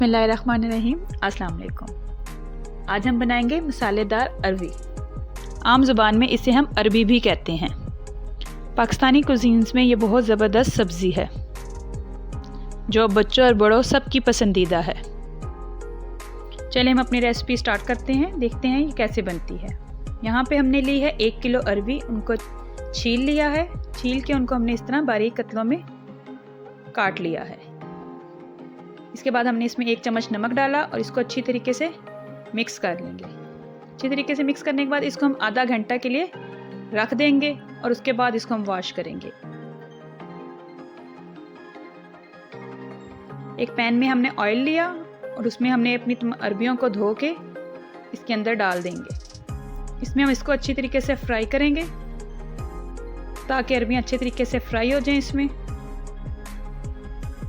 बिस्मिल्लाहिर्रहमानिर्रहीम। अस्सलाम वालेकुम। आज हम बनाएंगे मसालेदार अरवी। आम ज़ुबान में इसे हम अरबी भी कहते हैं। पाकिस्तानी कुजीन्स में ये बहुत ज़बरदस्त सब्ज़ी है जो बच्चों और बड़ों सब की पसंदीदा है। चलिए हम अपनी रेसिपी स्टार्ट करते हैं, देखते हैं ये कैसे बनती है। यहाँ पे हमने ली है 1 किलो अरवी, उनको छील लिया है। छील के उनको हमने इस तरह बारीक कतलों में काट लिया है। इसके बाद हमने इसमें 1 चम्मच नमक डाला और इसको अच्छी तरीके से मिक्स कर लेंगे। अच्छी तरीके से मिक्स करने के बाद इसको हम आधा घंटा के लिए रख देंगे और उसके बाद इसको हम वॉश करेंगे। एक पैन में हमने ऑयल लिया और उसमें हमने अपनी अरबियों को धो के इसके अंदर डाल देंगे। इसमें हम इसको अच्छी तरीके से फ्राई करेंगे ताकि अरबियाँ अच्छे तरीके से फ्राई हो जाएं।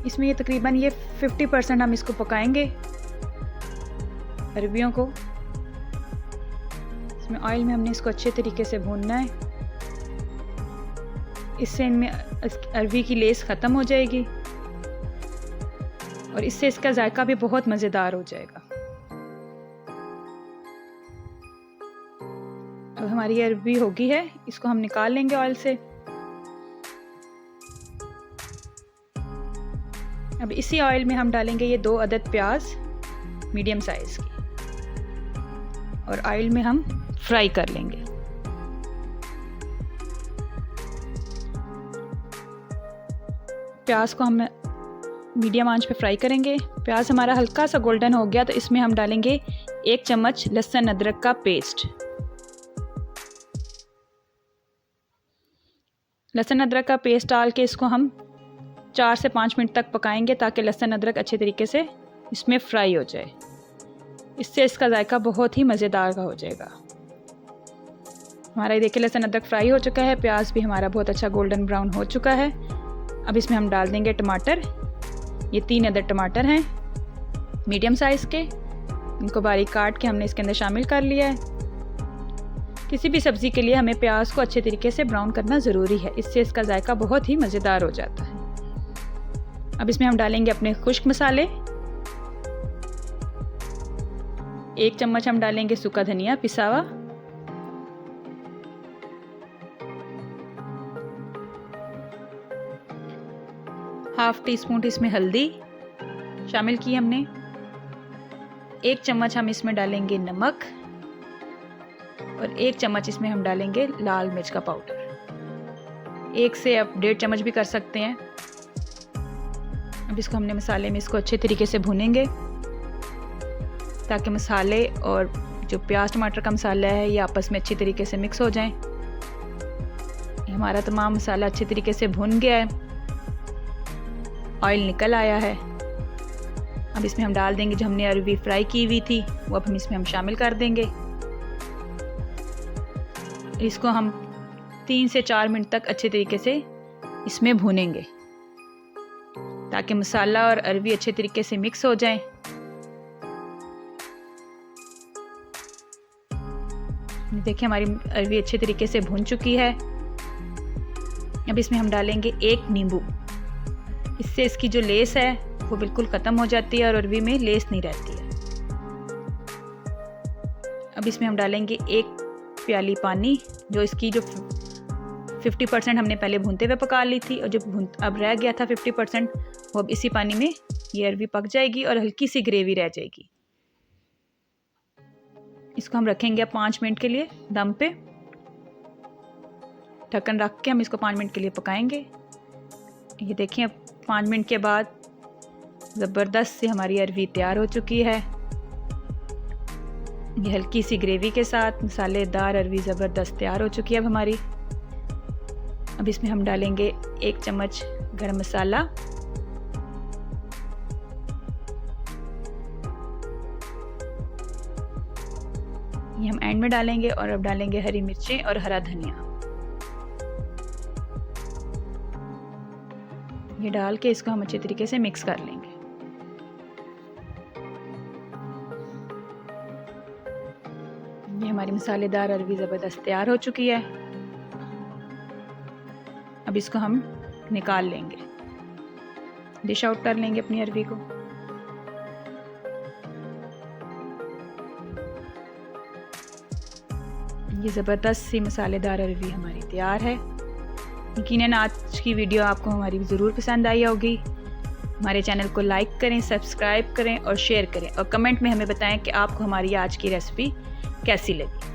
इसमें ये तकरीबन 50% हम इसको पकाएंगे अरबियों को। इसमें ऑयल में हमने इसको अच्छे तरीके से भूनना है। इससे इनमें अरबी की लेस ख़त्म हो जाएगी और इससे इसका जायका भी बहुत मज़ेदार हो जाएगा। अब हमारी अरबी हो गई है, इसको हम निकाल लेंगे ऑयल से। अब इसी ऑयल में हम डालेंगे ये 2 अदद प्याज मीडियम साइज की और ऑयल में हम फ्राई कर लेंगे। प्याज को हम मीडियम आंच पे फ्राई करेंगे। प्याज हमारा हल्का सा गोल्डन हो गया तो इसमें हम डालेंगे 1 चम्मच लहसुन अदरक का पेस्ट। लहसुन अदरक का पेस्ट डाल के इसको हम 4 से 5 मिनट तक पकाएंगे ताकि लहसुन अदरक अच्छे तरीके से इसमें फ्राई हो जाए। इससे इसका जायका बहुत ही मज़ेदार का हो जाएगा। हमारा ये देखिए लहसुन अदरक फ्राई हो चुका है, प्याज भी हमारा बहुत अच्छा गोल्डन ब्राउन हो चुका है। अब इसमें हम डाल देंगे टमाटर। ये 3 अदद टमाटर हैं मीडियम साइज़ के, इनको बारीक काट के हमने इसके अंदर शामिल कर लिया है। किसी भी सब्ज़ी के लिए हमें प्याज को अच्छे तरीके से ब्राउन करना ज़रूरी है, इससे इसका जायका बहुत ही मज़ेदार हो जाता है। अब इसमें हम डालेंगे अपने खुश्क मसाले। 1 चम्मच हम डालेंगे सूखा धनिया पिसा हुआ, ½ टीस्पून इसमें हल्दी शामिल की हमने। 1 चम्मच हम इसमें डालेंगे नमक और 1 चम्मच इसमें हम डालेंगे लाल मिर्च का पाउडर। 1 से आप 1.5 चम्मच भी कर सकते हैं। अब इसको हमने मसाले में इसको अच्छे तरीके से भूनेंगे ताकि मसाले और जो प्याज टमाटर का मसाला है ये आपस में अच्छी तरीके से मिक्स हो जाएं। हमारा तमाम मसाला अच्छे तरीके से भुन गया है, ऑयल निकल आया है। अब इसमें हम डाल देंगे जो हमने अरवी फ्राई की हुई थी, वो अब हम इसमें हम शामिल कर देंगे। इसको हम 3 से 4 मिनट तक अच्छे तरीके से इसमें भूनेंगे ताकि मसाला और अरवी अच्छे तरीके से मिक्स हो जाएं। देखिए हमारी अरवी अच्छे तरीके से भून चुकी है। अब इसमें हम डालेंगे 1 नींबू। इससे इसकी जो लेस है वो बिल्कुल ख़त्म हो जाती है और अरवी में लेस नहीं रहती है। अब इसमें हम डालेंगे 1 प्याली पानी, जो इसकी जो 50% हमने पहले भूनते हुए पका ली थी और जो अब रह गया था 50%, वो अब इसी पानी में ये अरवी पक जाएगी और हल्की सी ग्रेवी रह जाएगी। इसको हम रखेंगे 5 मिनट के लिए दम पे। ढक्कन रख के हम इसको 5 मिनट के लिए पकाएंगे। ये देखिए अब 5 मिनट के बाद ज़बरदस्त सी हमारी अरवी तैयार हो चुकी है। ये हल्की सी ग्रेवी के साथ मसालेदार अरवी ज़बरदस्त तैयार हो चुकी है अब हमारी। अब इसमें हम डालेंगे 1 चम्मच गरम मसाला, ये हम एंड में डालेंगे। और अब डालेंगे हरी मिर्चें और हरा धनिया। ये डाल के इसको हम अच्छे तरीके से मिक्स कर लेंगे। ये हमारी मसालेदार अरवी ज़बरदस्त तैयार हो चुकी है। अब इसको हम निकाल लेंगे, डिश आउट कर लेंगे अपनी अरवी को। ये ज़बरदस्त सी मसालेदार अरवी हमारी तैयार है। यकीनन आज की वीडियो आपको हमारी ज़रूर पसंद आई होगी। हमारे चैनल को लाइक करें, सब्सक्राइब करें और शेयर करें और कमेंट में हमें बताएं कि आपको हमारी आज की रेसिपी कैसी लगी।